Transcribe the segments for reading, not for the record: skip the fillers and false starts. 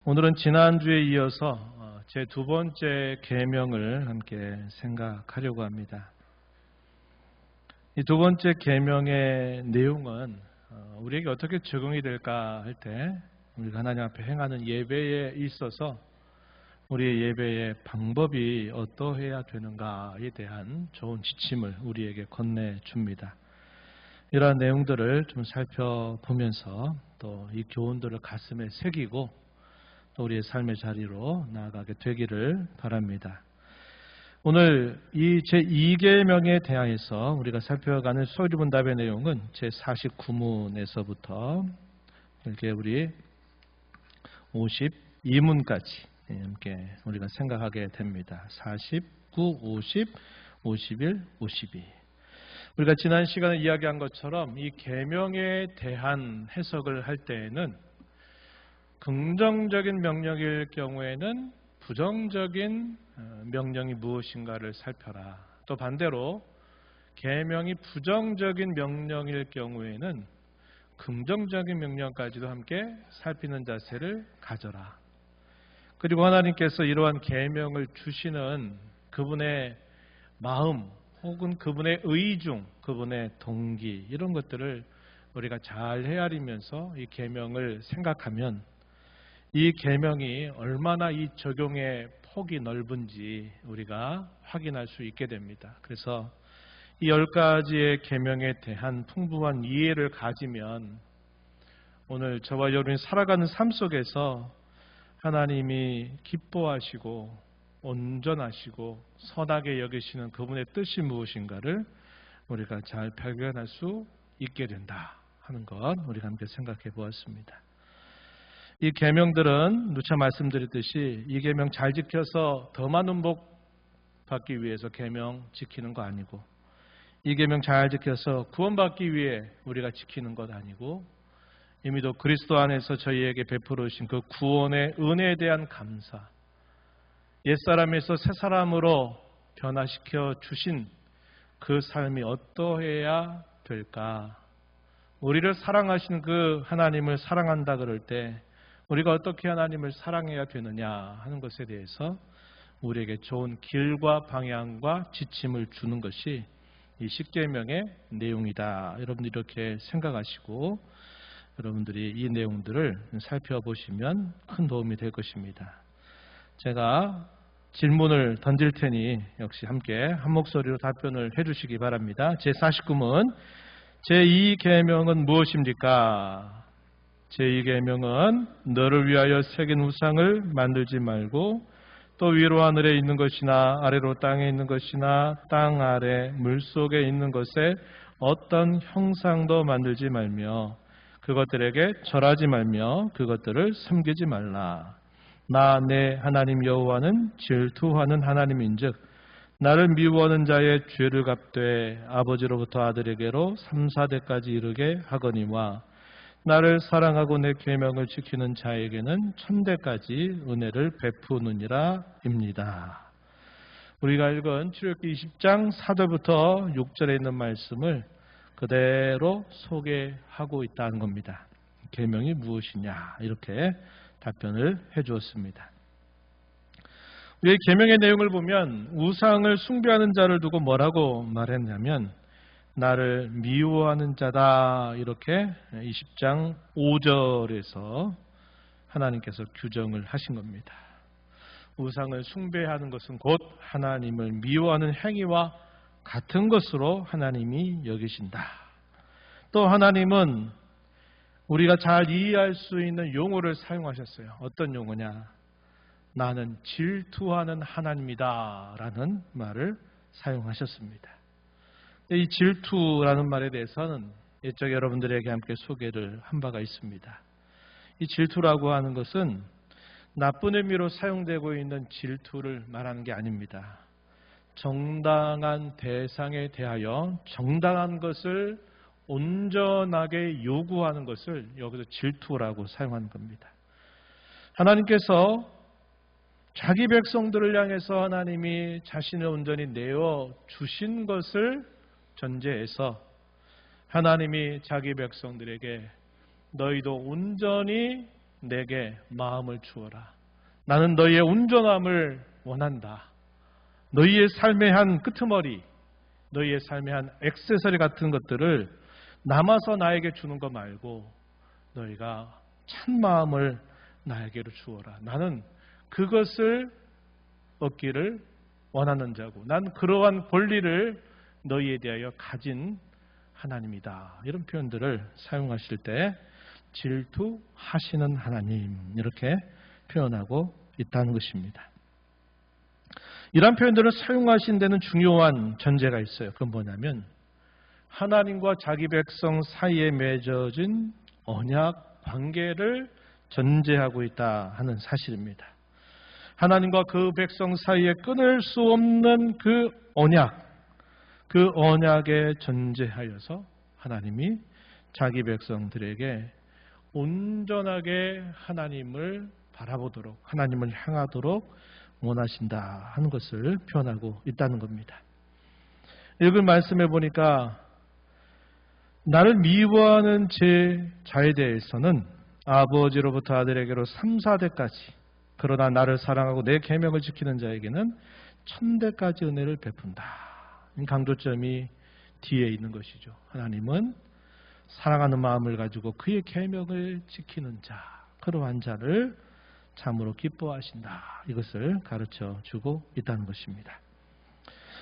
오늘은 지난주에 이어서 제 두 번째 계명을 함께 생각하려고 합니다. 이 두 번째 계명의 내용은 우리에게 어떻게 적용이 될까 할 때 우리가 하나님 앞에 행하는 예배에 있어서 우리의 예배의 방법이 어떠해야 되는가에 대한 좋은 지침을 우리에게 건네줍니다. 이러한 내용들을 좀 살펴보면서 또 이 교훈들을 가슴에 새기고 또 우리의 삶의 자리로 나아가게 되기를 바랍니다. 오늘 이 제2계명에 대하여서 우리가 살펴가는 소리문답의 내용은 제49문에서부터 이렇게 우리 52문까지 함께 우리가 생각하게 됩니다. 49, 50, 51, 52. 우리가 지난 시간에 이야기한 것처럼 이 계명에 대한 해석을 할 때에는 긍정적인 명령일 경우에는 부정적인 명령이 무엇인가를 살펴라. 또 반대로 계명이 부정적인 명령일 경우에는 긍정적인 명령까지도 함께 살피는 자세를 가져라. 그리고 하나님께서 이러한 계명을 주시는 그분의 마음 혹은 그분의 의중, 그분의 동기 이런 것들을 우리가 잘 헤아리면서 이 계명을 생각하면 이 계명이 얼마나 이 적용의 폭이 넓은지 우리가 확인할 수 있게 됩니다. 그래서 이 10가지의 계명에 대한 풍부한 이해를 가지면 오늘 저와 여러분이 살아가는 삶 속에서 하나님이 기뻐하시고 온전하시고 선하게 여기시는 그분의 뜻이 무엇인가를 우리가 잘 발견할 수 있게 된다 하는 것 우리가 함께 생각해 보았습니다. 이 계명들은 누차 말씀드렸듯이 이 계명 잘 지켜서 더 많은 복 받기 위해서 계명 지키는 거 아니고 이 계명 잘 지켜서 구원받기 위해 우리가 지키는 것 아니고 이미도 그리스도 안에서 저희에게 베풀어 주신 그 구원의 은혜에 대한 감사, 옛사람에서 새사람으로 변화시켜 주신 그 삶이 어떠해야 될까? 우리를 사랑하시는 그 하나님을 사랑한다 그럴 때 우리가 어떻게 하나님을 사랑해야 되느냐 하는 것에 대해서 우리에게 좋은 길과 방향과 지침을 주는 것이 이 십계명의 내용이다. 여러분들이 이렇게 생각하시고 여러분들이 이 내용들을 살펴보시면 큰 도움이 될 것입니다. 제가 질문을 던질 테니 역시 함께 한 목소리로 답변을 해주시기 바랍니다. 제49문 제2계명은 무엇입니까? 제2계명은 너를 위하여 새긴 우상을 만들지 말고 또 위로 하늘에 있는 것이나 아래로 땅에 있는 것이나 땅 아래 물속에 있는 것에 어떤 형상도 만들지 말며 그것들에게 절하지 말며 그것들을 섬기지 말라. 나 내 하나님 여호와는 질투하는 하나님인즉 나를 미워하는 자의 죄를 갚되 아버지로부터 아들에게로 3, 4대까지 이르게 하거니와 나를 사랑하고 내 계명을 지키는 자에게는 1000대까지 은혜를 베푸느니라 입니다. 우리가 읽은 출애굽기 20장 4절부터 6절에 있는 말씀을 그대로 소개하고 있다는 겁니다. 계명이 무엇이냐 이렇게 답변을 해주었습니다. 우리 계명의 내용을 보면 우상을 숭배하는 자를 두고 뭐라고 말했냐면 나를 미워하는 자다 이렇게 20장 5절에서 하나님께서 규정을 하신 겁니다. 우상을 숭배하는 것은 곧 하나님을 미워하는 행위와 같은 것으로 하나님이 여기신다. 또 하나님은 우리가 잘 이해할 수 있는 용어를 사용하셨어요. 어떤 용어냐? 나는 질투하는 하나님이다 라는 말을 사용하셨습니다. 이 질투라는 말에 대해서는 이쪽 여러분들에게 함께 소개를 한 바가 있습니다. 이 질투라고 하는 것은 나쁜 의미로 사용되고 있는 질투를 말하는 게 아닙니다. 정당한 대상에 대하여 정당한 것을 온전하게 요구하는 것을 여기서 질투라고 사용하는 겁니다. 하나님께서 자기 백성들을 향해서 하나님이 자신을 온전히 내어 주신 것을 전제해서 하나님이 자기 백성들에게 너희도 온전히 내게 마음을 주어라. 나는 너희의 온전함을 원한다. 너희의 삶의 한 끄트머리, 너희의 삶의 한 액세서리 같은 것들을 남아서 나에게 주는 거 말고 너희가 참 마음을 나에게로 주어라. 나는 그것을 얻기를 원하는 자고 난 그러한 권리를 너희에 대하여 가진 하나님이다. 이런 표현들을 사용하실 때 질투하시는 하나님 이렇게 표현하고 있다는 것입니다. 이런 표현들을 사용하신 데는 중요한 전제가 있어요. 그건 뭐냐면 하나님과 자기 백성 사이에 맺어진 언약 관계를 전제하고 있다 하는 사실입니다. 하나님과 그 백성 사이에 끊을 수 없는 그 언약에 전제하여서 하나님이 자기 백성들에게 온전하게 하나님을 바라보도록 하나님을 향하도록 원하신다 하는 것을 표현하고 있다는 겁니다. 읽은 말씀에 보니까 나를 미워하는 제 자에 대해서는 아버지로부터 아들에게로 3, 4대까지 그러나 나를 사랑하고 내 계명을 지키는 자에게는 1000대까지 은혜를 베푼다. 강조점이 뒤에 있는 것이죠. 하나님은 사랑하는 마음을 가지고 그의 계명을 지키는 자, 그러한 자를 참으로 기뻐하신다. 이것을 가르쳐 주고 있다는 것입니다.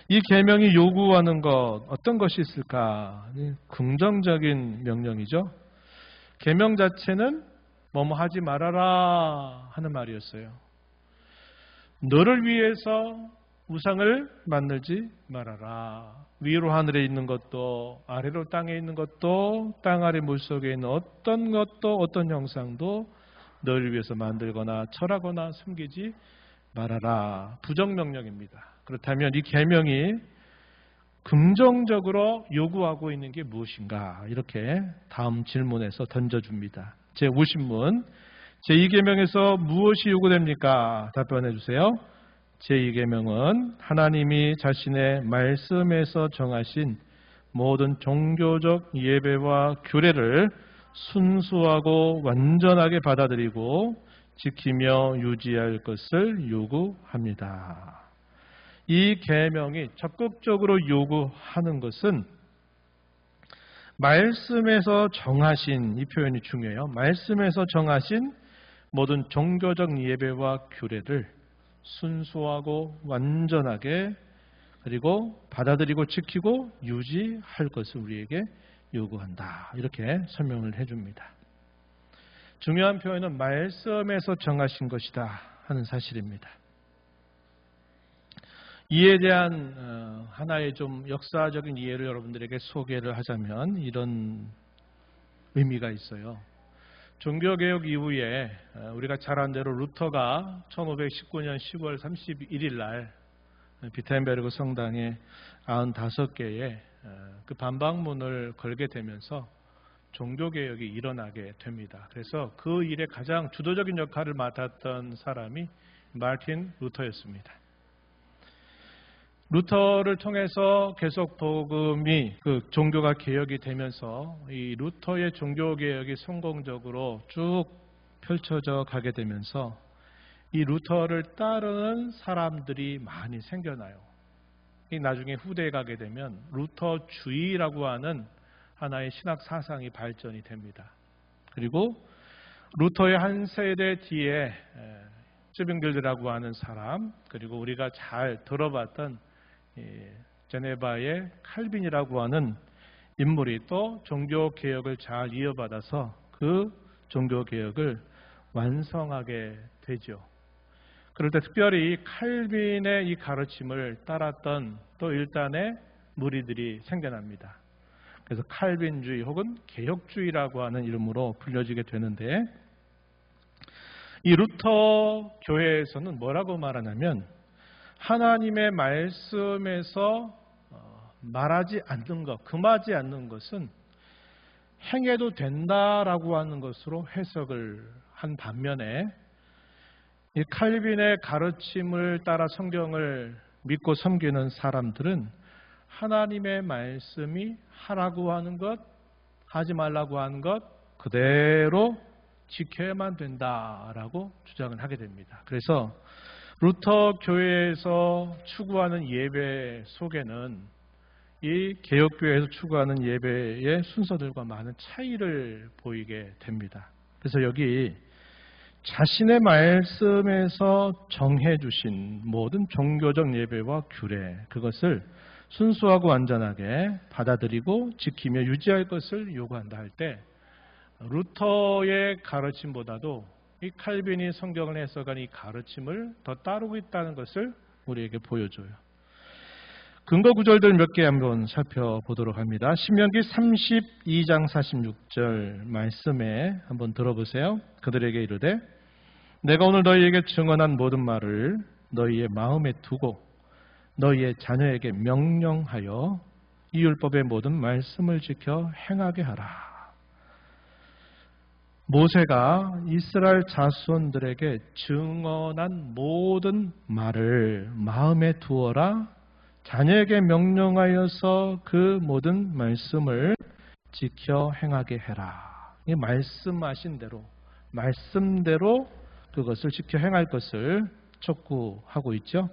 이 계명이 요구하는 것 어떤 것이 있을까? 긍정적인 명령이죠. 계명 자체는 뭐뭐 하지 말아라 하는 말이었어요. 너를 위해서 우상을 만들지 말아라. 위로 하늘에 있는 것도 아래로 땅에 있는 것도 땅 아래 물속에 있는 어떤 것도 어떤 형상도 너를 위해서 만들거나 절하거나 섬기지 말아라. 부정명령입니다. 그렇다면 이 계명이 긍정적으로 요구하고 있는 게 무엇인가? 이렇게 다음 질문에서 던져줍니다. 제50문 제2계명에서 무엇이 요구됩니까? 답변해 주세요. 제2계명은 하나님이 자신의 말씀에서 정하신 모든 종교적 예배와 규례를 순수하고 완전하게 받아들이고 지키며 유지할 것을 요구합니다. 이 계명이 적극적으로 요구하는 것은 말씀에서 정하신, 이 표현이 중요해요. 말씀에서 정하신 모든 종교적 예배와 규례를 순수하고 완전하게 그리고 받아들이고 지키고 유지할 것을 우리에게 요구한다. 이렇게 설명을 해줍니다. 중요한 표현은 말씀에서 정하신 것이다 하는 사실입니다. 이에 대한 하나의 좀 역사적인 이해를 여러분들에게 소개를 하자면 이런 의미가 있어요. 종교개혁 이후에 우리가 잘 아는 대로 루터가 1519년 10월 31일 날 비텐베르그 성당에 95개의 그 반박문을 걸게 되면서 종교개혁이 일어나게 됩니다. 그래서 그 일에 가장 주도적인 역할을 맡았던 사람이 마르틴 루터였습니다. 루터를 통해서 계속 복음이 그 종교가 개혁이 되면서 이 루터의 종교개혁이 성공적으로 쭉 펼쳐져 가게 되면서 이 루터를 따르는 사람들이 많이 생겨나요. 나중에 후대에 가게 되면 루터주의라고 하는 하나의 신학 사상이 발전이 됩니다. 그리고 루터의 한 세대 뒤에 쯔빙글드라고 하는 사람, 그리고 우리가 잘 들어봤던 제네바의 칼빈이라고 하는 인물이 또 종교개혁을 잘 이어받아서 그 종교개혁을 완성하게 되죠. 그럴 때 특별히 칼빈의 이 가르침을 따랐던 또 일단의 무리들이 생겨납니다. 그래서 칼빈주의 혹은 개혁주의라고 하는 이름으로 불려지게 되는데 이 루터 교회에서는 뭐라고 말하냐면 하나님의 말씀에서 말하지 않는 것, 금하지 않는 것은 행해도 된다라고 하는 것으로 해석을 한 반면에 이 칼빈의 가르침을 따라 성경을 믿고 섬기는 사람들은 하나님의 말씀이 하라고 하는 것, 하지 말라고 하는 것 그대로 지켜야만 된다라고 주장을 하게 됩니다. 그래서 루터 교회에서 추구하는 예배 속에는 이 개혁교회에서 추구하는 예배의 순서들과 많은 차이를 보이게 됩니다. 그래서 여기 자신의 말씀에서 정해주신 모든 종교적 예배와 규례, 그것을 순수하고 완전하게 받아들이고 지키며 유지할 것을 요구한다 할 때 루터의 가르침보다도 이 칼빈이 성경을 해석한 이 가르침을 더 따르고 있다는 것을 우리에게 보여줘요. 근거 구절들 몇 개 한번 살펴보도록 합니다. 신명기 32장 46절 말씀에 한번 들어보세요. 그들에게 이르되 내가 오늘 너희에게 증언한 모든 말을 너희의 마음에 두고 너희의 자녀에게 명령하여 이 율법의 모든 말씀을 지켜 행하게 하라. 모세가 이스라엘 자손들에게 증언한 모든 말을 마음에 두어라. 자녀에게 명령하여서 그 모든 말씀을 지켜 행하게 해라. 이 말씀하신 대로, 말씀대로 그것을 지켜 행할 것을 촉구하고 있죠.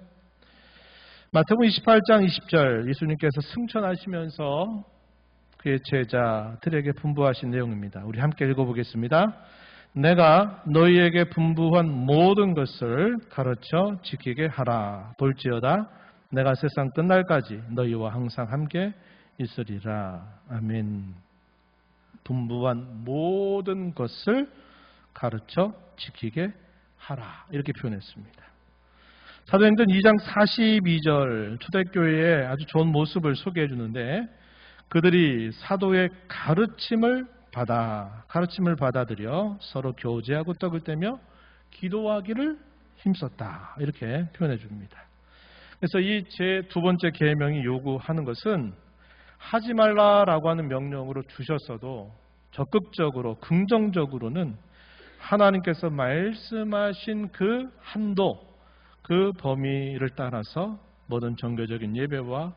마태복음 28장 20절 예수님께서 승천하시면서 그의 제자들에게 분부하신 내용입니다. 우리 함께 읽어보겠습니다. 내가 너희에게 분부한 모든 것을 가르쳐 지키게 하라. 볼지어다 내가 세상 끝날까지 너희와 항상 함께 있으리라. 아멘. 분부한 모든 것을 가르쳐 지키게 하라. 이렇게 표현했습니다. 사도행전 2장 42절 초대교회의 아주 좋은 모습을 소개해 주는데 그들이 사도의 가르침을 받아들여 서로 교제하고 떡을 떼며 기도하기를 힘썼다. 이렇게 표현해 줍니다. 그래서 이 제 두 번째 계명이 요구하는 것은 하지 말라라고 하는 명령으로 주셨어도 적극적으로 긍정적으로는 하나님께서 말씀하신 그 한도, 그 범위를 따라서 모든 종교적인 예배와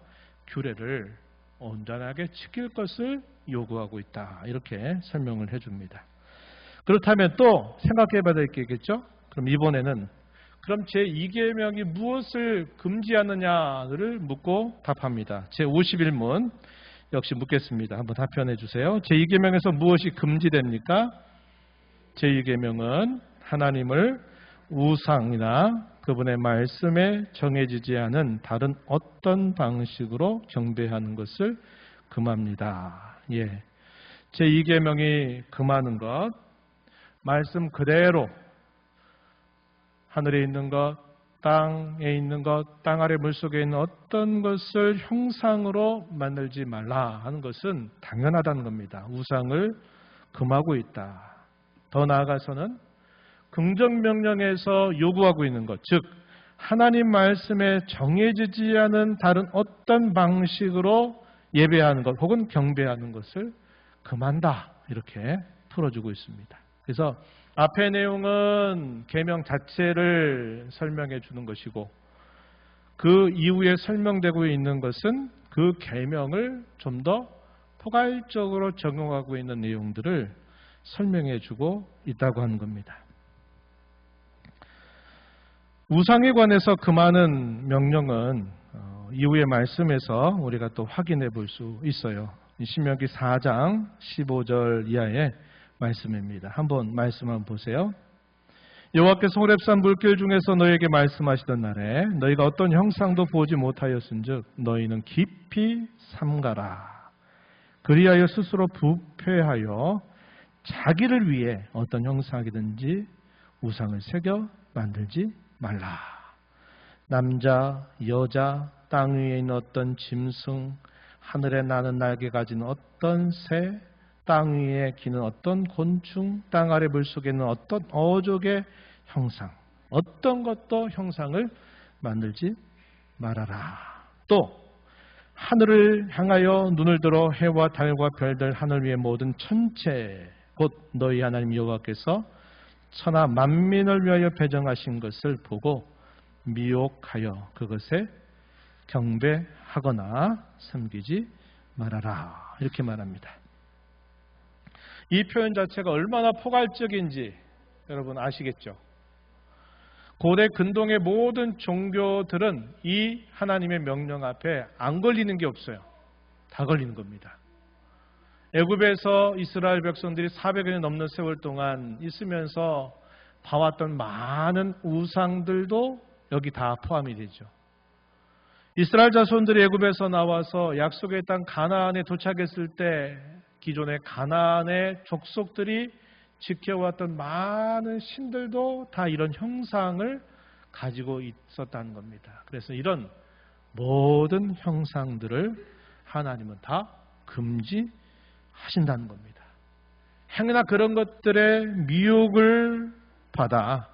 규례를 온전하게 지킬 것을 요구하고 있다. 이렇게 설명을 해줍니다. 그렇다면 또 생각해 봐야 될 게 있겠죠? 그럼 이번에는 그럼 제2계명이 무엇을 금지하느냐를 묻고 답합니다. 제51문 역시 묻겠습니다. 한번 답변해 주세요. 제2계명에서 무엇이 금지됩니까? 제2계명은 하나님을 우상이나 그분의 말씀에 정해지지 않은 다른 어떤 방식으로 경배하는 것을 금합니다. 예. 제2계명이 금하는 것, 말씀 그대로 하늘에 있는 것, 땅에 있는 것, 땅 아래 물속에 있는 어떤 것을 형상으로 만들지 말라 하는 것은 당연하다는 겁니다. 우상을 금하고 있다. 더 나아가서는 긍정명령에서 요구하고 있는 것, 즉 하나님 말씀에 정해지지 않은 다른 어떤 방식으로 예배하는 것 혹은 경배하는 것을 금한다. 이렇게 풀어주고 있습니다. 그래서 앞의 내용은 계명 자체를 설명해 주는 것이고 그 이후에 설명되고 있는 것은 그 계명을 좀 더 포괄적으로 적용하고 있는 내용들을 설명해 주고 있다고 하는 겁니다. 우상에 관해서 금하는 명령은 이후의 말씀에서 우리가 또 확인해 볼 수 있어요. 신명기 4장 15절 이하의 말씀입니다. 한번 말씀 한번 보세요. 여호와께서 호렙산 물길 중에서 너희에게 말씀하시던 날에 너희가 어떤 형상도 보지 못하였은즉 너희는 깊이 삼가라. 그리하여 스스로 부패하여 자기를 위해 어떤 형상이든지 우상을 새겨 만들지 말라. 남자, 여자, 땅 위에 있는 어떤 짐승, 하늘에 나는 날개 가진 어떤 새, 땅 위에 기는 어떤 곤충, 땅 아래 물속에 있는 어떤 어족의 형상, 어떤 것도 형상을 만들지 말아라. 또 하늘을 향하여 눈을 들어 해와 달과 별들, 하늘 위의 모든 천체, 곧 너희 하나님 여호와께서 천하 만민을 위하여 배정하신 것을 보고 미혹하여 그것에 경배하거나 섬기지 말아라. 이렇게 말합니다. 이 표현 자체가 얼마나 포괄적인지 여러분 아시겠죠? 고대 근동의 모든 종교들은 이 하나님의 명령 앞에 안 걸리는 게 없어요. 다 걸리는 겁니다. 애굽에서 이스라엘 백성들이 400년이 넘는 세월 동안 있으면서 봐왔던 많은 우상들도 여기 다 포함이 되죠. 이스라엘 자손들이 애굽에서 나와서 약속의 땅 가나안에 도착했을 때 기존의 가나안의 족속들이 지켜왔던 많은 신들도 다 이런 형상을 가지고 있었다는 겁니다. 그래서 이런 모든 형상들을 하나님은 다 금지하신다는 겁니다. 행여나 그런 것들의 미혹을 받아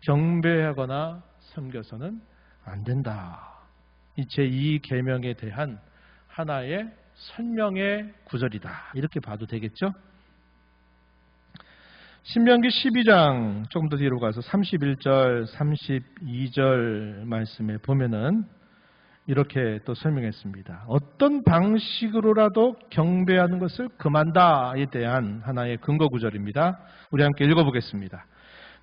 경배하거나 섬겨서는 안 된다. 이 제2 계명에 대한 하나의 설명의 구절이다. 이렇게 봐도 되겠죠? 신명기 12장 조금 더 뒤로 가서 31절, 32절 말씀에 보면은 이렇게 또 설명했습니다. 어떤 방식으로라도 경배하는 것을 금한다에 대한 하나의 근거 구절입니다. 우리 함께 읽어보겠습니다.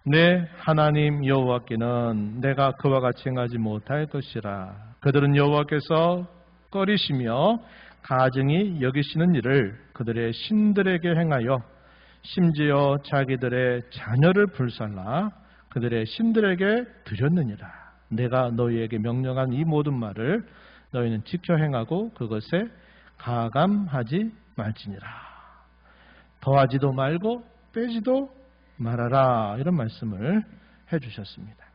내 하나님 여호와께는 내가 그와 같이 행하지 못할 것이라. 그들은 여호와께서 꺼리시며 가증히 여기시는 일을 그들의 신들에게 행하여 심지어 자기들의 자녀를 불살라 그들의 신들에게 드렸느니라. 내가 너희에게 명령한 이 모든 말을 너희는 지켜 행하고 그것에 가감하지 말지니라. 더하지도 말고 빼지도 말아라. 이런 말씀을 해주셨습니다.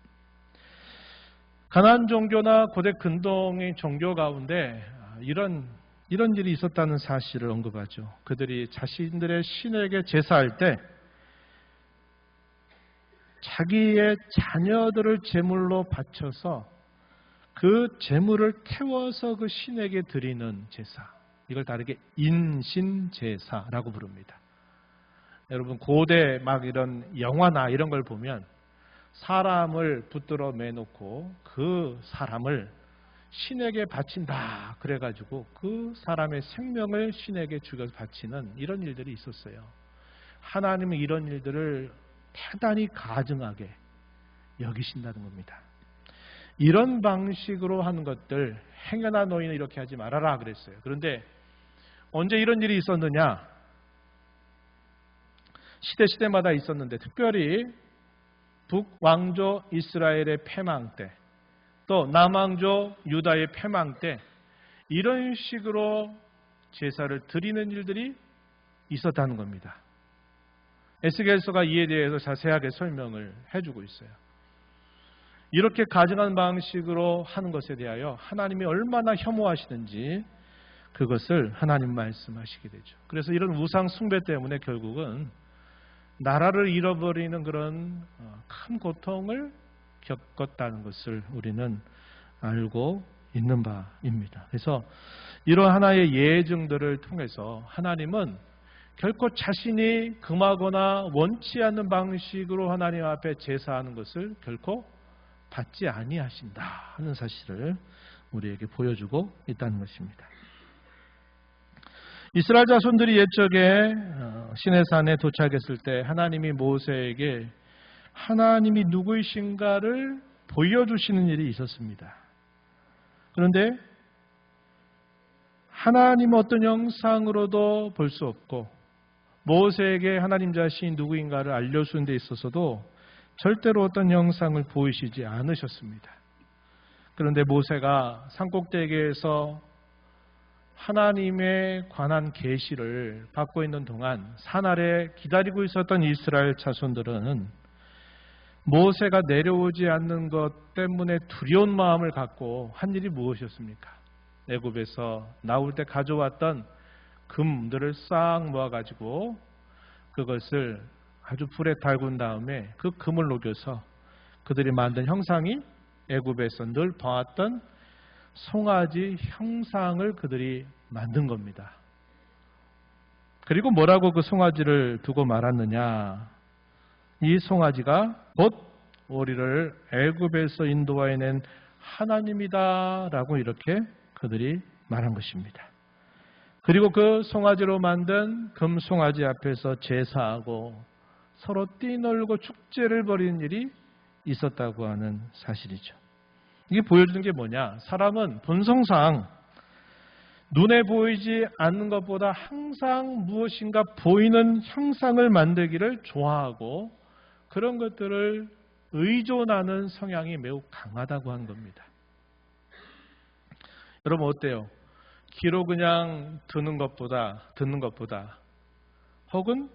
가나안 종교나 고대 근동의 종교 가운데 이런 일이 있었다는 사실을 언급하죠. 그들이 자신들의 신에게 제사할 때 자기의 자녀들을 제물로 바쳐서 그 제물을 태워서 그 신에게 드리는 제사. 이걸 다르게 인신제사라고 부릅니다. 여러분 고대 막 이런 영화나 이런 걸 보면 사람을 붙들어 매놓고 그 사람을 신에게 바친다 그래가지고 그 사람의 생명을 신에게 죽여서 바치는 이런 일들이 있었어요. 하나님은 이런 일들을 대단히 가증하게 여기신다는 겁니다. 이런 방식으로 하는 것들 행여나 너희는 이렇게 하지 말아라 그랬어요. 그런데 언제 이런 일이 있었느냐? 시대마다 있었는데 특별히 북왕조 이스라엘의 패망 때 또 남왕조 유다의 패망 때 이런 식으로 제사를 드리는 일들이 있었다는 겁니다. 에스겔서가 이에 대해서 자세하게 설명을 해주고 있어요. 이렇게 가증한 방식으로 하는 것에 대하여 하나님이 얼마나 혐오하시는지 그것을 하나님 말씀하시게 되죠. 그래서 이런 우상 숭배 때문에 결국은 나라를 잃어버리는 그런 큰 고통을 겪었다는 것을 우리는 알고 있는 바입니다. 그래서 이런 하나의 예증들을 통해서 하나님은 결코 자신이 금하거나 원치 않는 방식으로 하나님 앞에 제사하는 것을 결코 받지 아니하신다 하는 사실을 우리에게 보여주고 있다는 것입니다. 이스라엘 자손들이 옛적에 시내산에 도착했을 때 하나님이 모세에게 하나님이 누구이신가를 보여주시는 일이 있었습니다. 그런데 하나님 어떤 형상으로도 볼 수 없고 모세에게 하나님 자신이 누구인가를 알려주는 데 있어서도 절대로 어떤 형상을 보이시지 않으셨습니다. 그런데 모세가 산꼭대기에서 하나님에 관한 계시를 받고 있는 동안 산 아래 기다리고 있었던 이스라엘 자손들은 모세가 내려오지 않는 것 때문에 두려운 마음을 갖고 한 일이 무엇이었습니까? 애굽에서 나올 때 가져왔던 금들을 싹 모아가지고 그것을 아주 불에 달군 다음에 그 금을 녹여서 그들이 만든 형상이 애굽에서 늘 봐왔던 송아지 형상을 그들이 만든 겁니다. 그리고 뭐라고 그 송아지를 두고 말았느냐? 이 송아지가 곧 우리를 애굽에서 인도하여낸 하나님이다 라고 이렇게 그들이 말한 것입니다. 그리고 그 송아지로 만든 금송아지 앞에서 제사하고 서로 뛰놀고 축제를 벌이는 일이 있었다고 하는 사실이죠. 이게 보여주는 게 뭐냐? 사람은 본성상 눈에 보이지 않는 것보다 항상 무엇인가 보이는 형상을 만들기를 좋아하고 그런 것들을 의존하는 성향이 매우 강하다고 하는 겁니다. 여러분 어때요? 귀로 그냥 듣는 것보다 혹은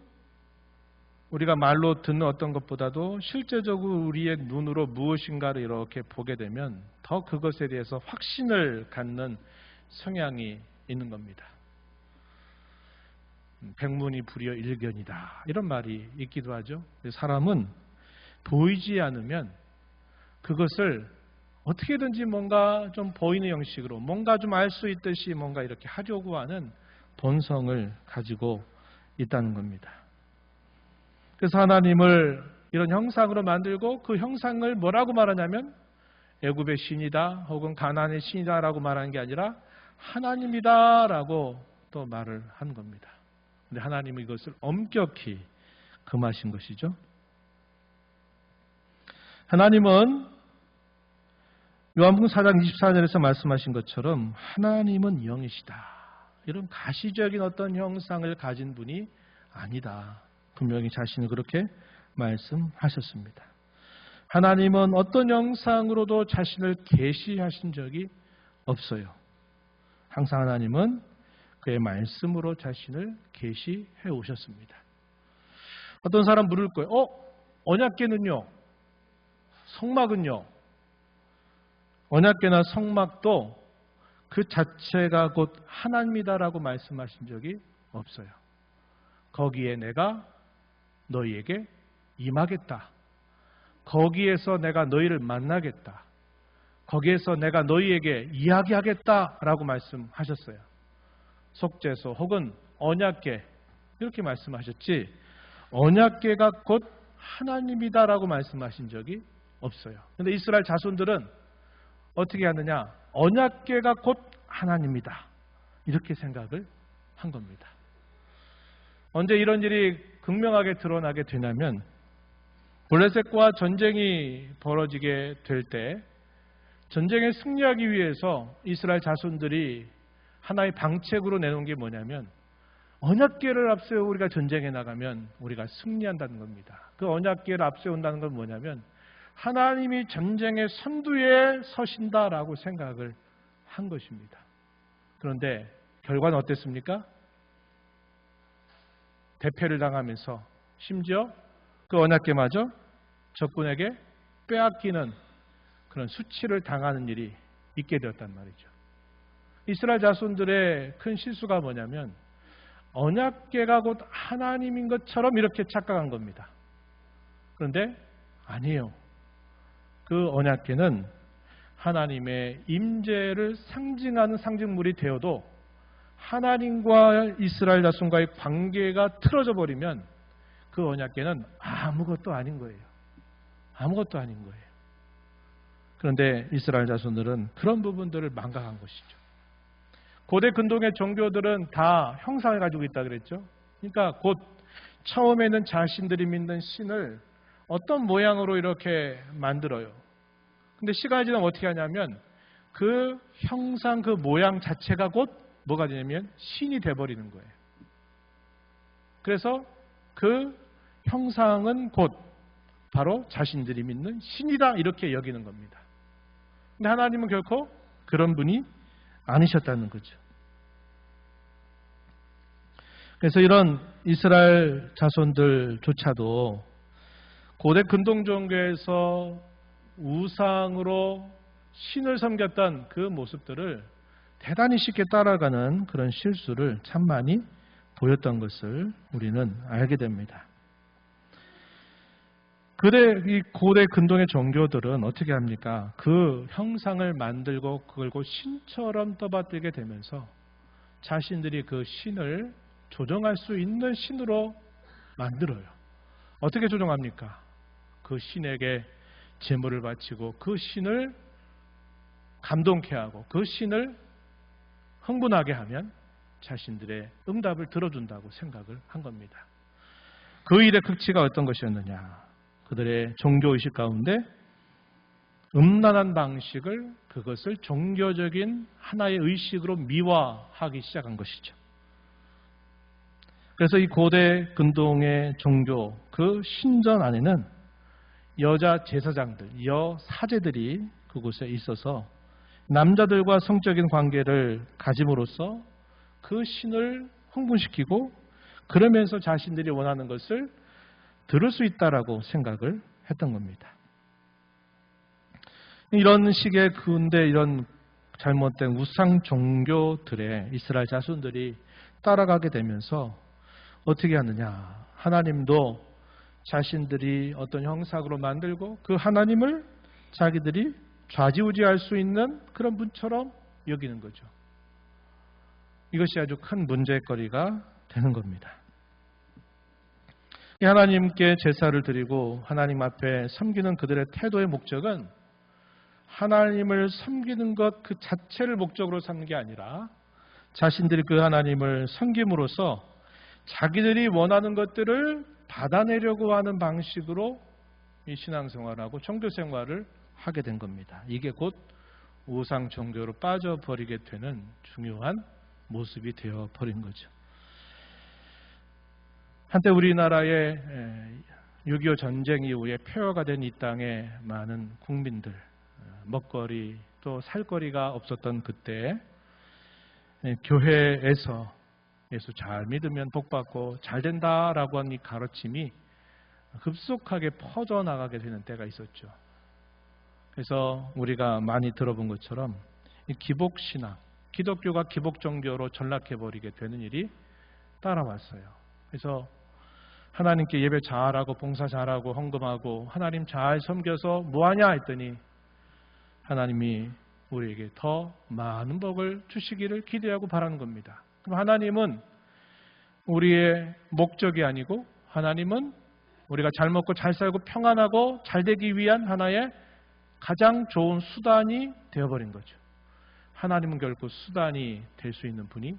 우리가 말로 듣는 어떤 것보다도 실제적으로 우리의 눈으로 무엇인가를 이렇게 보게 되면 더 그것에 대해서 확신을 갖는 성향이 있는 겁니다. 백문이 불여 일견이다. 이런 말이 있기도 하죠. 사람은 보이지 않으면 그것을 어떻게든지 뭔가 좀 보이는 형식으로 뭔가 좀 알 수 있듯이 뭔가 이렇게 하려고 하는 본성을 가지고 있다는 겁니다. 그래서 하나님을 이런 형상으로 만들고 그 형상을 뭐라고 말하냐면 애굽의 신이다 혹은 가나안의 신이다라고 말하는 게 아니라 하나님이다라고 또 말을 한 겁니다. 근데 하나님은 이것을 엄격히 금하신 것이죠. 하나님은 요한복음 4장 24절에서 말씀하신 것처럼 하나님은 영이시다. 이런 가시적인 어떤 형상을 가진 분이 아니다. 분명히 자신이 그렇게 말씀하셨습니다. 하나님은 어떤 형상으로도 자신을 계시하신 적이 없어요. 항상 하나님은 그의 말씀으로 자신을 계시해 오셨습니다. 어떤 사람 물을 거예요. 언약궤는요? 성막은요? 언약궤나 성막도 그 자체가 곧 하나님이다라고 말씀하신 적이 없어요. 거기에 내가 너희에게 임하겠다. 거기에서 내가 너희를 만나겠다. 거기에서 내가 너희에게 이야기하겠다라고 말씀하셨어요. 속죄소 혹은 언약궤 이렇게 말씀하셨지 언약궤가 곧 하나님이다라고 말씀하신 적이 없어요. 그런데 이스라엘 자손들은 어떻게 하느냐? 언약궤가 곧 하나님이다. 이렇게 생각을 한 겁니다. 언제 이런 일이 극명하게 드러나게 되냐면 블레셋과 전쟁이 벌어지게 될 때 전쟁에 승리하기 위해서 이스라엘 자손들이 하나의 방책으로 내놓은 게 뭐냐면 언약궤를 앞세워 우리가 전쟁에 나가면 우리가 승리한다는 겁니다. 그 언약궤를 앞세운다는 건 뭐냐면 하나님이 전쟁의 선두에 서신다라고 생각을 한 것입니다. 그런데 결과는 어땠습니까? 대패를 당하면서 심지어 그 언약궤마저 적군에게 빼앗기는 그런 수치를 당하는 일이 있게 되었단 말이죠. 이스라엘 자손들의 큰 실수가 뭐냐면 언약궤가 곧 하나님인 것처럼 이렇게 착각한 겁니다. 그런데 아니에요. 그 언약궤는 하나님의 임재를 상징하는 상징물이 되어도 하나님과 이스라엘 자손과의 관계가 틀어져 버리면 그 언약궤는 아무것도 아닌 거예요. 아무것도 아닌 거예요. 그런데 이스라엘 자손들은 그런 부분들을 망각한 것이죠. 고대 근동의 종교들은 다 형상을 가지고 있다 그랬죠. 그러니까 곧 처음에는 자신들이 믿는 신을 어떤 모양으로 이렇게 만들어요. 근데 시간이 지나면 어떻게 하냐면 그 형상 그 모양 자체가 곧 뭐가 되냐면 신이 돼버리는 거예요. 그래서 그 형상은 곧 바로 자신들이 믿는 신이다 이렇게 여기는 겁니다. 근데 하나님은 결코 그런 분이 아니셨다는 거죠. 그래서 이런 이스라엘 자손들조차도 고대 근동 종교에서 우상으로 신을 섬겼던 그 모습들을 대단히 쉽게 따라가는 그런 실수를 참 많이 보였던 것을 우리는 알게 됩니다. 이 고대 근동의 종교들은 어떻게 합니까? 그 형상을 만들고 그걸 곧 신처럼 떠받들게 되면서 자신들이 그 신을 조정할 수 있는 신으로 만들어요. 어떻게 조정합니까? 그 신에게 제물을 바치고 그 신을 감동케 하고 그 신을 흥분하게 하면 자신들의 응답을 들어준다고 생각을 한 겁니다. 그 일의 극치가 어떤 것이었느냐? 그들의 종교의식 가운데 음란한 방식을 그것을 종교적인 하나의 의식으로 미화하기 시작한 것이죠. 그래서 이 고대 근동의 종교 그 신전 안에는 여자 제사장들, 여사제들이 그곳에 있어서 남자들과 성적인 관계를 가짐으로써 그 신을 흥분시키고 그러면서 자신들이 원하는 것을 들을 수 있다라고 생각을 했던 겁니다. 이런 식의 근대 이런 잘못된 우상 종교들에 이스라엘 자손들이 따라가게 되면서 어떻게 하느냐? 하나님도 자신들이 어떤 형상으로 만들고 그 하나님을 자기들이 좌지우지할 수 있는 그런 분처럼 여기는 거죠. 이것이 아주 큰 문제거리가 되는 겁니다. 하나님께 제사를 드리고 하나님 앞에 섬기는 그들의 태도의 목적은 하나님을 섬기는 것 그 자체를 목적으로 삼는 게 아니라 자신들이 그 하나님을 섬김으로써 자기들이 원하는 것들을 받아내려고 하는 방식으로 이 신앙생활하고 종교생활을 하게 된 겁니다. 이게 곧 우상 종교로 빠져버리게 되는 중요한 모습이 되어버린 거죠. 한때 우리나라의 6.25 전쟁 이후에 폐허가 된 이 땅의 많은 국민들, 먹거리 또 살거리가 없었던 그때 교회에서 예수 잘 믿으면 복받고 잘 된다라고 하는 이 가르침이 급속하게 퍼져나가게 되는 때가 있었죠. 그래서 우리가 많이 들어본 것처럼 이 기복신앙, 기독교가 기복종교로 전락해버리게 되는 일이 따라왔어요. 그래서 하나님께 예배 잘하고 봉사 잘하고 헌금하고 하나님 잘 섬겨서 뭐하냐 했더니 하나님이 우리에게 더 많은 복을 주시기를 기대하고 바라는 겁니다. 그럼 하나님은 우리의 목적이 아니고 하나님은 우리가 잘 먹고 잘 살고 평안하고 잘 되기 위한 하나의 가장 좋은 수단이 되어버린 거죠. 하나님은 결코 수단이 될 수 있는 분이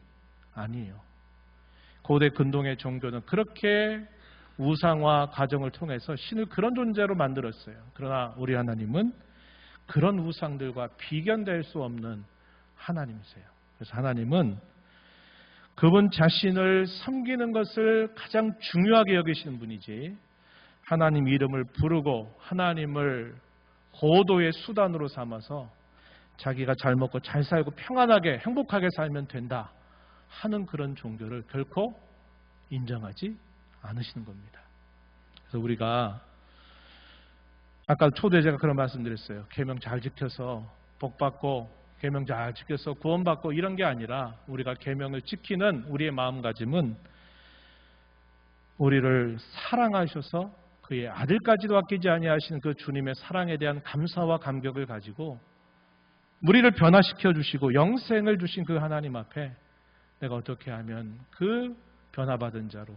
아니에요. 고대 근동의 종교는 그렇게 우상화 과정을 통해서 신을 그런 존재로 만들었어요. 그러나 우리 하나님은 그런 우상들과 비견될 수 없는 하나님이세요. 그래서 하나님은 그분 자신을 섬기는 것을 가장 중요하게 여기시는 분이지 하나님 이름을 부르고 하나님을 고도의 수단으로 삼아서 자기가 잘 먹고 잘 살고 평안하게 행복하게 살면 된다 하는 그런 종교를 결코 인정하지 않으시는 겁니다. 그래서 우리가 아까 초대에 제가 그런 말씀드렸어요. 계명 잘 지켜서 복받고 계명 잘 지켜서 구원받고 이런 게 아니라 우리가 계명을 지키는 우리의 마음가짐은 우리를 사랑하셔서 그의 아들까지도 아끼지 아니하시는 그 주님의 사랑에 대한 감사와 감격을 가지고 우리를 변화시켜 주시고 영생을 주신 그 하나님 앞에 내가 어떻게 하면 그 변화받은 자로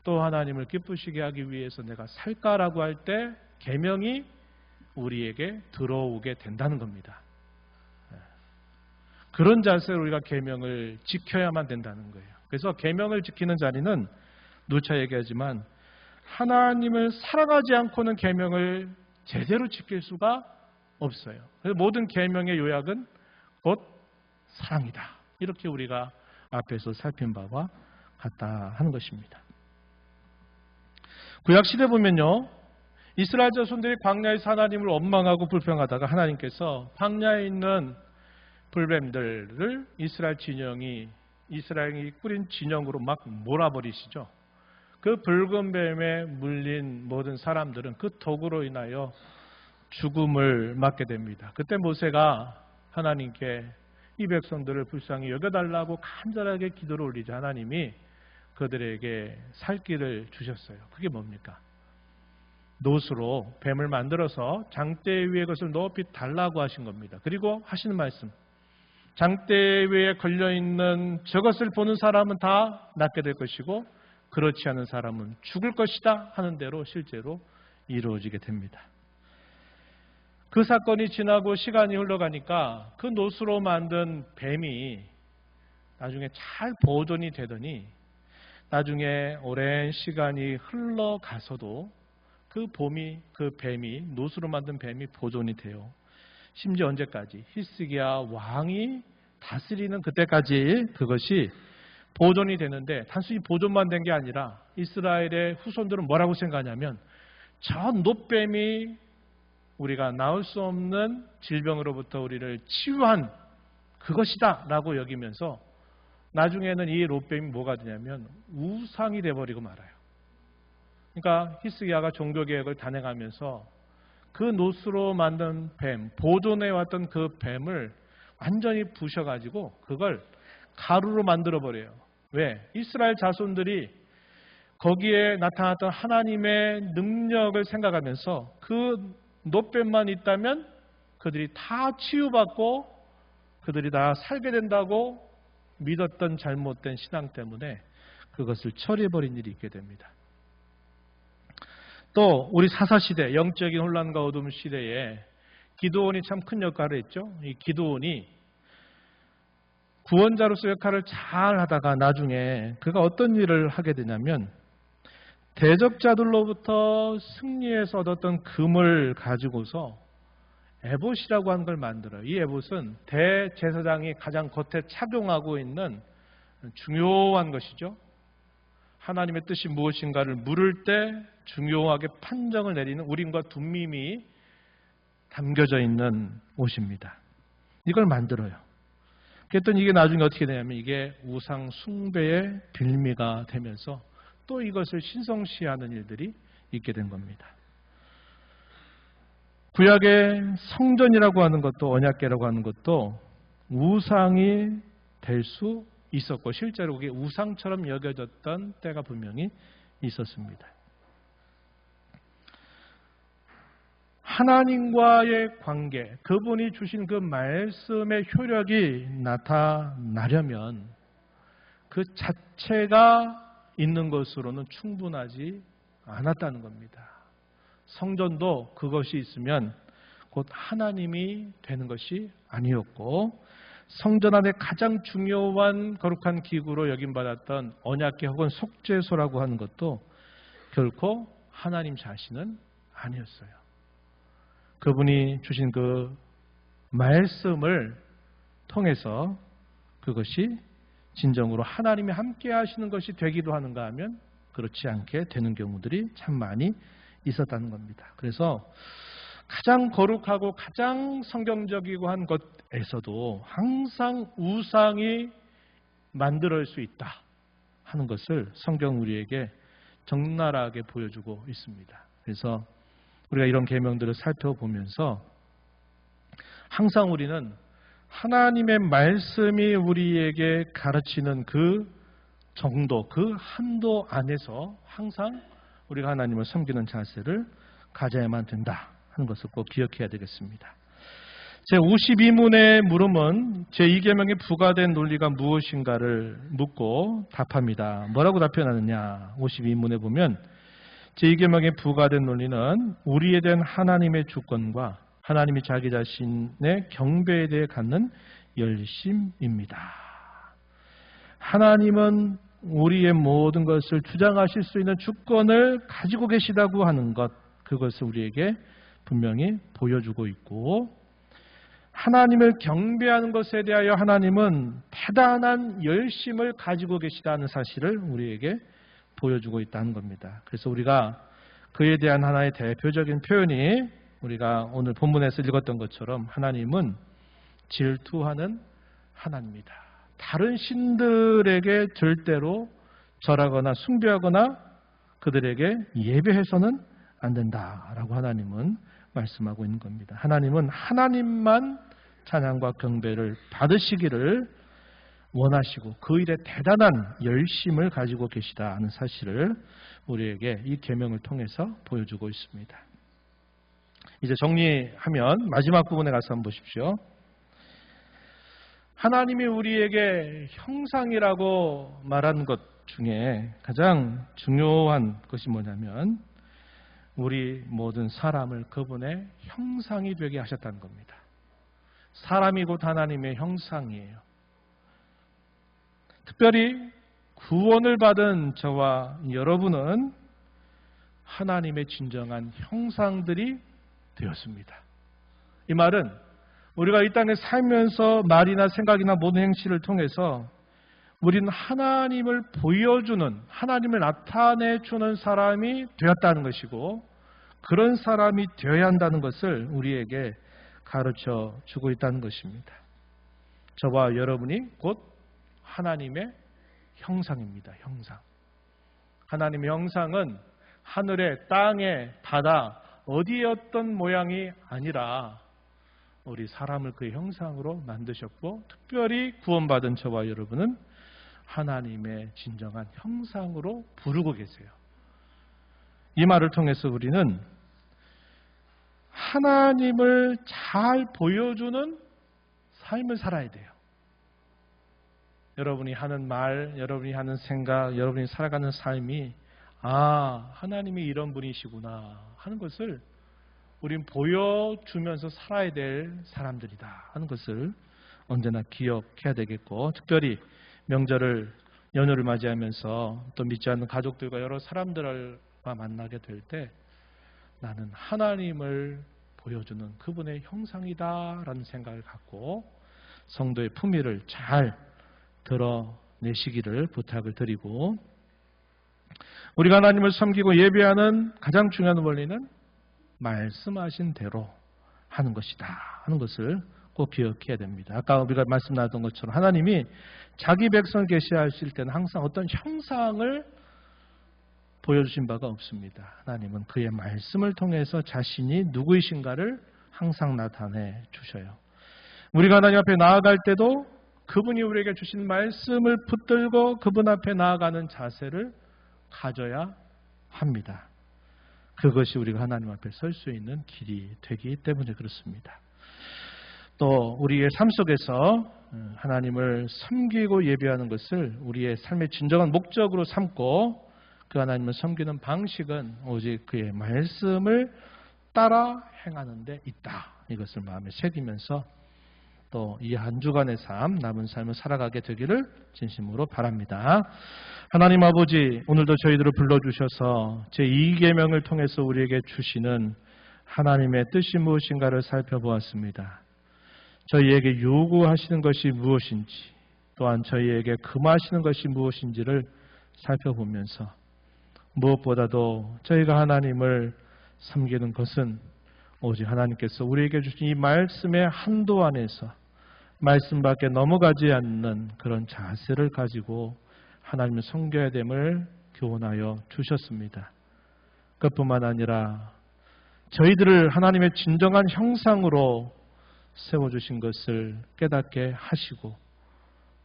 또 하나님을 기쁘시게 하기 위해서 내가 살까라고 할 때 계명이 우리에게 들어오게 된다는 겁니다. 그런 자세로 우리가 계명을 지켜야만 된다는 거예요. 그래서 계명을 지키는 자리는 누차 얘기하지만 하나님을 사랑하지 않고는 계명을 제대로 지킬 수가 없어요. 그래서 모든 계명의 요약은 곧 사랑이다. 이렇게 우리가 앞에서 살핀 바와 같다 하는 것입니다. 구약 시대 보면요, 이스라엘 자손들이 광야에서 하나님을 원망하고 불평하다가 하나님께서 광야에 있는 불뱀들을 이스라엘 이스라엘이 꾸린 진영으로 막 몰아버리시죠. 그 붉은 뱀에 물린 모든 사람들은 그 독으로 인하여 죽음을 맞게 됩니다. 그때 모세가 하나님께 이 백성들을 불쌍히 여겨달라고 간절하게 기도를 올리자 하나님이 그들에게 살 길을 주셨어요. 그게 뭡니까? 노수로 뱀을 만들어서 장대 위에 그것을 높이 달라고 하신 겁니다. 그리고 하시는 말씀, 장대 위에 걸려있는 저것을 보는 사람은 다 낫게 될 것이고 그렇지 않은 사람은 죽을 것이다 하는 대로 실제로 이루어지게 됩니다. 그 사건이 지나고 시간이 흘러가니까 그 노수로 만든 뱀이 나중에 잘 보존이 되더니 나중에 오랜 시간이 흘러가서도 그 뱀이 노수로 만든 뱀이 보존이 돼요. 심지어 언제까지? 히스기야 왕이 다스리는 그때까지 그것이 보존이 되는데, 단순히 보존만 된 게 아니라 이스라엘의 후손들은 뭐라고 생각하냐면 저 놋뱀이 우리가 나을 수 없는 질병으로부터 우리를 치유한 그것이다 라고 여기면서 나중에는 이 놋뱀이 뭐가 되냐면 우상이 돼버리고 말아요. 그러니까 히스기야가 종교개혁을 단행하면서 그 노수로 만든 뱀, 보존해왔던 그 뱀을 완전히 부셔가지고 그걸 가루로 만들어버려요. 왜? 이스라엘 자손들이 거기에 나타났던 하나님의 능력을 생각하면서 그 놋뱀만 있다면 그들이 다 치유받고 그들이 다 살게 된다고 믿었던 잘못된 신앙 때문에 그것을 처리해버린 일이 있게 됩니다. 또 우리 사사시대, 영적인 혼란과 어둠 시대에 기드온이 참 큰 역할을 했죠. 이 기드온이 구원자로서 역할을 잘 하다가 나중에 그가 어떤 일을 하게 되냐면 대적자들로부터 승리해서 얻었던 금을 가지고서 에봇이라고 하는 걸 만들어요. 이 에봇은 대제사장이 가장 겉에 착용하고 있는 중요한 것이죠. 하나님의 뜻이 무엇인가를 물을 때 중요하게 판정을 내리는 우림과 둠밈이 담겨져 있는 옷입니다. 이걸 만들어요. 그랬더니 이게 나중에 어떻게 되냐면 이게 우상 숭배의 빌미가 되면서 또 이것을 신성시하는 일들이 있게 된 겁니다. 구약의 성전이라고 하는 것도, 언약궤라고 하는 것도 우상이 될 수 있었고 실제로 그게 우상처럼 여겨졌던 때가 분명히 있었습니다. 하나님과의 관계, 그분이 주신 그 말씀의 효력이 나타나려면 그 자체가 있는 것으로는 충분하지 않았다는 겁니다. 성전도 그것이 있으면 곧 하나님이 되는 것이 아니었고, 성전 안에 가장 중요한 거룩한 기구로 여김받았던 언약궤 혹은 속죄소라고 하는 것도 결코 하나님 자신은 아니었어요. 그분이 주신 그 말씀을 통해서 그것이 진정으로 하나님이 함께 하시는 것이 되기도 하는가 하면 그렇지 않게 되는 경우들이 참 많이 있었다는 겁니다. 그래서 가장 거룩하고 가장 성경적이고 한 것에서도 항상 우상이 만들어질 수 있다 하는 것을 성경 우리에게 적나라하게 보여주고 있습니다. 그래서 우리가 이런 계명들을 살펴보면서 항상 우리는 하나님의 말씀이 우리에게 가르치는 그 정도, 그 한도 안에서 항상 우리가 하나님을 섬기는 자세를 가져야만 된다 하는 것을 꼭 기억해야 되겠습니다. 제52문의 물음은 제2계명에 부과된 논리가 무엇인가를 묻고 답합니다. 뭐라고 답변하느냐? 52문에 보면 제2계명에 부과된 논리는 우리에 대한 하나님의 주권과 하나님이 자기 자신의 경배에 대해 갖는 열심입니다. 하나님은 우리의 모든 것을 주장하실 수 있는 주권을 가지고 계시다고 하는 것, 그것을 우리에게 분명히 보여주고 있고, 하나님을 경배하는 것에 대하여 하나님은 대단한 열심을 가지고 계시다는 사실을 우리에게 보여주고 있다는 겁니다. 그래서 우리가 그에 대한 하나의 대표적인 표현이 우리가 오늘 본문에서 읽었던 것처럼 하나님은 질투하는 하나님이다. 다른 신들에게 절대로 절하거나 숭배하거나 그들에게 예배해서는 안 된다라고 하나님은 말씀하고 있는 겁니다. 하나님은 하나님만 찬양과 경배를 받으시기를 원하시고 그 일에 대단한 열심을 가지고 계시다는 사실을 우리에게 이 계명을 통해서 보여주고 있습니다. 이제 정리하면 마지막 부분에 가서 한번 보십시오. 하나님이 우리에게 형상이라고 말한 것 중에 가장 중요한 것이 뭐냐면 우리 모든 사람을 그분의 형상이 되게 하셨다는 겁니다. 사람이 곧 하나님의 형상이에요. 특별히 구원을 받은 저와 여러분은 하나님의 진정한 형상들이 되었습니다. 이 말은 우리가 이 땅에 살면서 말이나 생각이나 모든 행실을 통해서 우리는 하나님을 보여주는, 하나님을 나타내주는 사람이 되었다는 것이고, 그런 사람이 되어야 한다는 것을 우리에게 가르쳐 주고 있다는 것입니다. 저와 여러분이 곧 하나님의 형상입니다. 형상. 하나님의 형상은 하늘에, 땅에, 바다 어디에 어떤 모양이 아니라 우리 사람을 그의 형상으로 만드셨고, 특별히 구원받은 저와 여러분은 하나님의 진정한 형상으로 부르고 계세요. 이 말을 통해서 우리는 하나님을 잘 보여주는 삶을 살아야 돼요. 여러분이 하는 말, 여러분이 하는 생각, 여러분이 살아가는 삶이 하나님이 이런 분이시구나 하는 것을 우린 보여주면서 살아야 될 사람들이다 하는 것을 언제나 기억해야 되겠고, 특별히 명절을, 연휴를 맞이하면서 또 믿지 않는 가족들과 여러 사람들과 만나게 될 때 나는 하나님을 보여주는 그분의 형상이다라는 생각을 갖고 성도의 품위를 잘 드러내시기를 부탁을 드리고, 우리가 하나님을 섬기고 예배하는 가장 중요한 원리는 말씀하신 대로 하는 것이다 하는 것을 꼭 기억해야 됩니다. 아까 우리가 말씀 나눴던 것처럼 하나님이 자기 백성을 계시하실 때는 항상 어떤 형상을 보여주신 바가 없습니다. 하나님은 그의 말씀을 통해서 자신이 누구이신가를 항상 나타내 주셔요. 우리가 하나님 앞에 나아갈 때도 그분이 우리에게 주신 말씀을 붙들고 그분 앞에 나아가는 자세를 가져야 합니다. 그것이 우리가 하나님 앞에 설 수 있는 길이 되기 때문에 그렇습니다. 또 우리의 삶 속에서 하나님을 섬기고 예배하는 것을 우리의 삶의 진정한 목적으로 삼고, 그 하나님을 섬기는 방식은 오직 그의 말씀을 따라 행하는 데 있다. 이것을 마음에 새기면서 또 이 한 주간의 삶, 남은 삶을 살아가게 되기를 진심으로 바랍니다. 하나님 아버지, 오늘도 저희들을 불러주셔서 제2계명을 통해서 우리에게 주시는 하나님의 뜻이 무엇인가를 살펴보았습니다. 저희에게 요구하시는 것이 무엇인지, 또한 저희에게 금하시는 것이 무엇인지를 살펴보면서 무엇보다도 저희가 하나님을 섬기는 것은 오직 하나님께서 우리에게 주신 이 말씀의 한도 안에서 말씀 밖에 넘어가지 않는 그런 자세를 가지고 하나님을 섬겨야 됨을 교훈하여 주셨습니다. 그뿐만 아니라 저희들을 하나님의 진정한 형상으로 세워주신 것을 깨닫게 하시고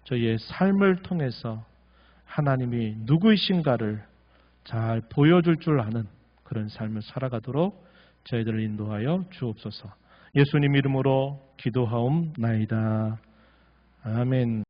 저희의 삶을 통해서 하나님이 누구이신가를 잘 보여줄 줄 아는 그런 삶을 살아가도록 저희들을 인도하여 주옵소서. 예수님 이름으로 기도하옵나이다. 아멘.